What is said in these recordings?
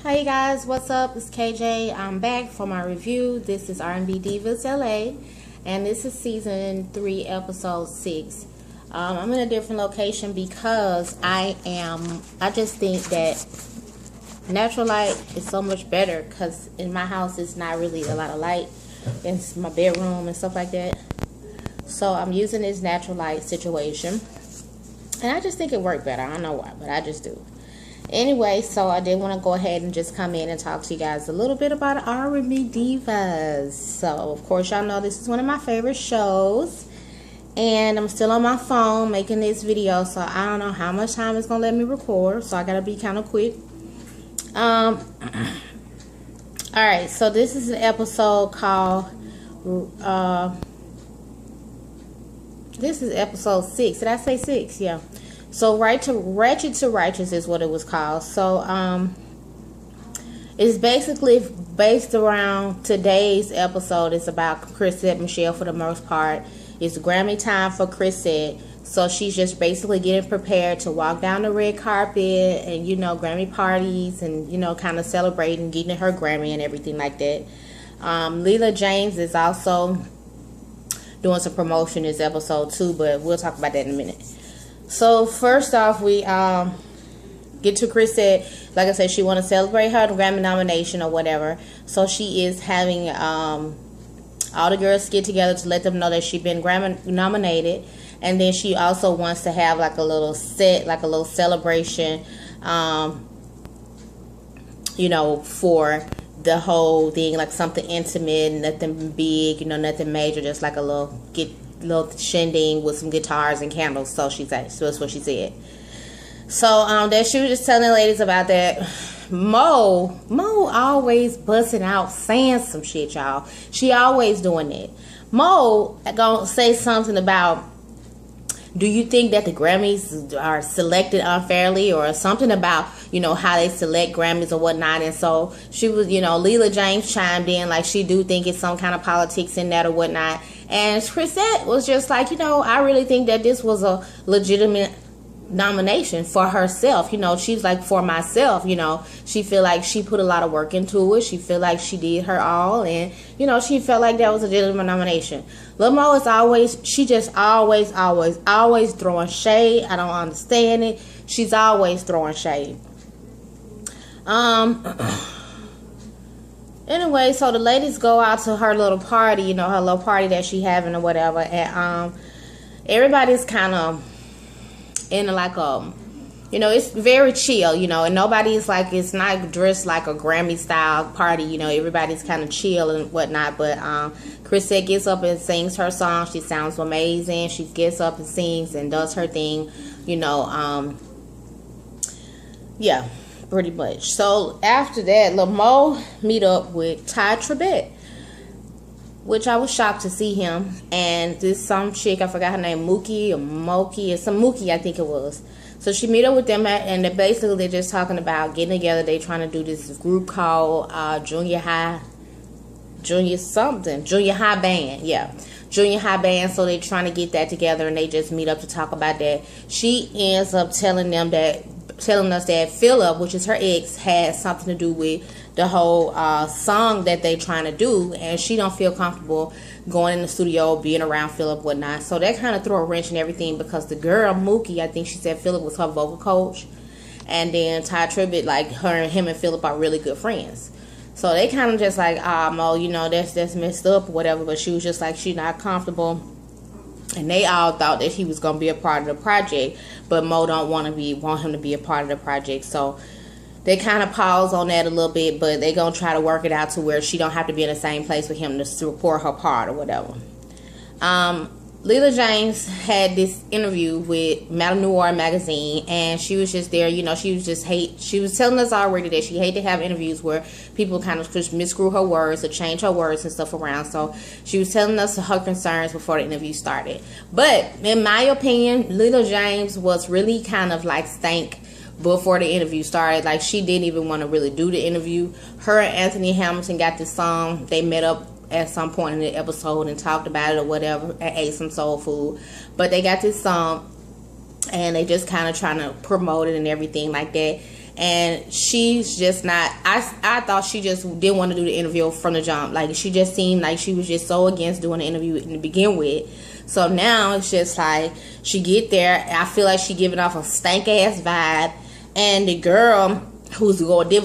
Hey guys, what's up? It's KJ. I'm back for my review. This is R&B Divas LA, and this is season 3, episode 6. I'm in a different location because I just think that natural light is so much better because in my house it's not really a lot of light. It's my bedroom and stuff like that. So I'm using this natural light situation, and I just think it worked better. I don't know why, but I just do. Anyway, so I did want to go ahead and just come in and talk to you guys a little bit about R&B Divas. So, of course, y'all know this is one of my favorite shows. And I'm still on my phone making this video, so I don't know how much time it's going to let me record. So, I got to be kind of quick. Alright, so this is an episode called... this is episode 6. Did I say 6? Yeah. So Ratchet to Righteous is what it was called. So it's basically based around today's episode. It's about Chrisette Michele for the most part. It's Grammy time for Chrisette. So she's just basically getting prepared to walk down the red carpet and, you know, Grammy parties and, you know, kind of celebrating getting her Grammy and everything like that. Leela James is also doing some promotion this episode too, but we'll talk about that in a minute. So first off, we get to Chrisette. Like I said, she want to celebrate her Grammy nomination or whatever. So she is having all the girls get together to let them know that she's been Grammy nominated, and then she also wants to have like a little set, like a little celebration, you know, for the whole thing, like something intimate, nothing big, you know, nothing major, just like a little shindig with some guitars and candles. So that's what she said. So that she was just telling the ladies about that. Mo always busting out saying some shit, y'all. She always doing it. Mo gonna say something about, do you think that the Grammys are selected unfairly, or something about, you know, how they select Grammys or whatnot? And so she was, you know, Leela James chimed in like she do think it's some kind of politics in that or whatnot. And Chrisette was just like, you know, I really think that this was a legitimate nomination for herself. You know, she's like, for myself, you know, she feel like she put a lot of work into it. She feel like she did her all, and, you know, she felt like that was a legitimate nomination. Lil Mo is always throwing shade. I don't understand it. She's always throwing shade. Anyway, so the ladies go out to her little party, you know, her little party that she having or whatever, and everybody's kind of in like a, you know, it's very chill, you know, and nobody's like, it's not dressed like a Grammy style party, you know, everybody's kind of chill and whatnot. But Chrisette gets up and sings her song. She sounds amazing. She gets up and sings and does her thing, you know. Yeah, pretty much. So after that, Lil Mo meet up with Ty Tribbett, which I was shocked to see him. And this some chick, I forgot her name, Mookie or Moki, or some Mookie, I think it was. So she meet up with them, and they're just talking about getting together. They trying to do this group called Junior High Band. Yeah, Junior High Band. So they trying to get that together, and they just meet up to talk about that. She ends up telling us that Philip, which is her ex, had something to do with the whole song that they trying to do, and she don't feel comfortable going in the studio, being around Philip, whatnot. So that kind of threw a wrench in everything, because the girl Mookie, I think she said Philip was her vocal coach, and then Ty Tribbett, like him and Philip are really good friends. So they kind of just like, Mo, you know, that's messed up or whatever. But she was just like, she's not comfortable. And they all thought that he was going to be a part of the project, but Mo don't want him to be a part of the project. So they kind of pause on that a little bit, but they going to try to work it out to where she don't have to be in the same place with him to support her part or whatever. Leela James had this interview with Madame Noir magazine, and she was just there, you know, she was telling us already that she hated to have interviews where people kind of just miscrew her words or change her words and stuff around. So she was telling us her concerns before the interview started. But in my opinion, Leela James was really kind of like stank before the interview started. Like, she didn't even want to really do the interview. Her and Anthony Hamilton got this song. They met up at some point in the episode and talked about it or whatever, and ate some soul food. But they got this song, and they just kind of trying to promote it and everything like that. And she's just not, I thought she just didn't want to do the interview from the jump. Like, she just seemed like she was just so against doing the interview to begin with. So now it's just like, she get there, I feel like she giving off a stank ass vibe. And the girl who's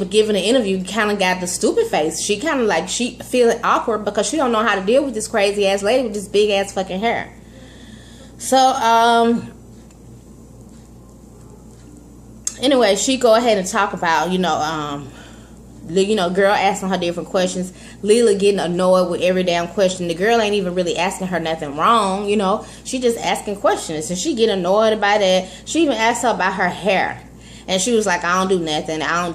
giving the interview kind of got the stupid face. She kind of like, she feeling awkward because she don't know how to deal with this crazy ass lady with this big ass fucking hair. So, anyway, she go ahead and talk about, girl asking her different questions. Leela getting annoyed with every damn question. The girl ain't even really asking her nothing wrong, She just asking questions, and she getting annoyed about that. She even asked her about her hair, and she was like, I don't do nothing. I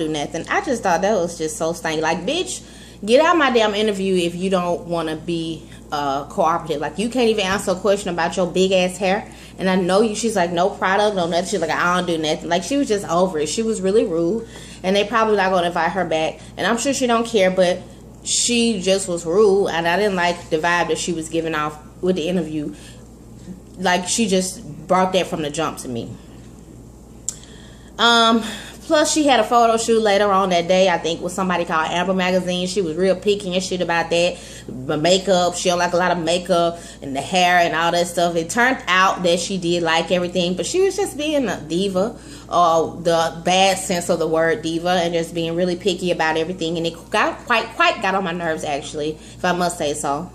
just thought that was just so stanky. Like, bitch, get out my damn interview if you don't want to be cooperative. Like, you can't even answer a question about your big ass hair. And I know you. She's like, no product, no nothing. She's like, I don't do nothing. Like, she was just over it. She was really rude, and they probably not gonna invite her back. And I'm sure she don't care, but she just was rude, and I didn't like the vibe that she was giving off with the interview. Like, she just brought that from the jump to me. Plus, she had a photo shoot later on that day, I think, with somebody called Amber Magazine. She was real picky and shit about that. The makeup, she don't like a lot of makeup, and the hair and all that stuff. It turned out that she did like everything, but she was just being a diva, or the bad sense of the word diva, and just being really picky about everything. And it got quite got on my nerves, actually, if I must say so.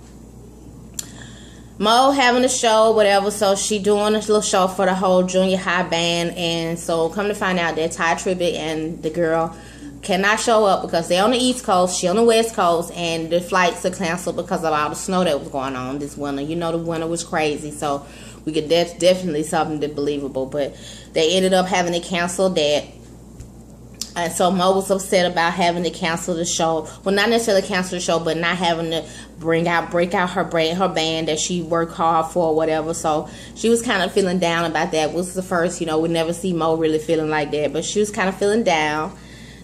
Mo having a show, whatever, so she doing a little show for the whole junior high band, and so come to find out that Ty Tribbett and the girl cannot show up because they're on the East Coast, she on the West Coast, and the flights are canceled because of all the snow that was going on this winter. The winter was crazy, so we could definitely something that believable, but they ended up having to cancel that. And so Mo was upset about having to cancel the show. Well, not necessarily cancel the show, but not having to break out her band that she worked hard for or whatever. So she was kind of feeling down about that. It was the first, we never see Mo really feeling like that. But she was kind of feeling down.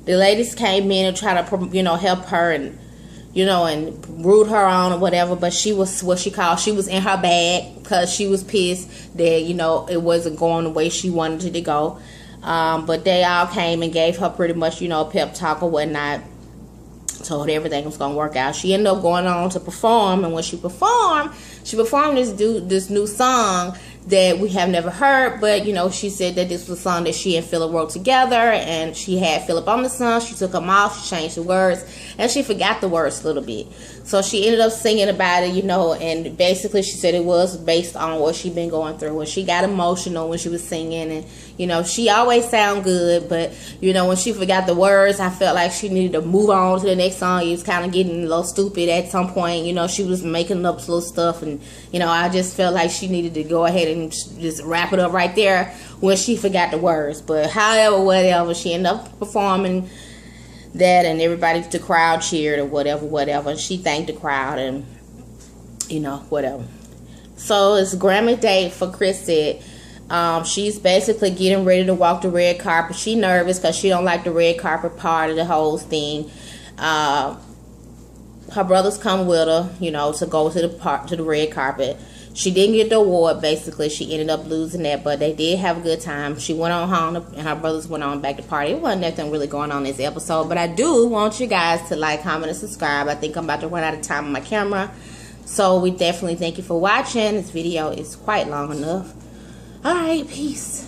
The ladies came in and tried to, help her and, and root her on or whatever. But she was she was in her bag because she was pissed that, it wasn't going the way she wanted it to go. But they all came and gave her pretty much, a pep talk or whatnot. Told her everything was going to work out. She ended up going on to perform. And when she performed this new song that we have never heard. But, she said that this was a song that she and Philip wrote together. And she had Philip on the song. She took him off. She changed the words. And she forgot the words a little bit. So she ended up singing about it, and basically she said it was based on what she'd been going through. And she got emotional when she was singing. And, she always sound good. But, when she forgot the words, I felt like she needed to move on to the next song. It was kind of getting a little stupid at some point. She was making up little stuff. And, I just felt like she needed to go ahead and just wrap it up right there when she forgot the words. But however, whatever, she ended up performing that, and everybody, the crowd cheered or whatever. She thanked the crowd and, whatever. So it's Grammy day for Chrissy. She's basically getting ready to walk the red carpet. She nervous because she don't like the red carpet part of the whole thing. Her brothers come with her, to go to the red carpet. She didn't get the award, basically. She ended up losing that, but they did have a good time. She went on home, and her brothers went on back to party. It wasn't nothing really going on in this episode, but I do want you guys to like, comment, and subscribe. I think I'm about to run out of time on my camera, so we definitely thank you for watching. This video is quite long enough. All right, peace.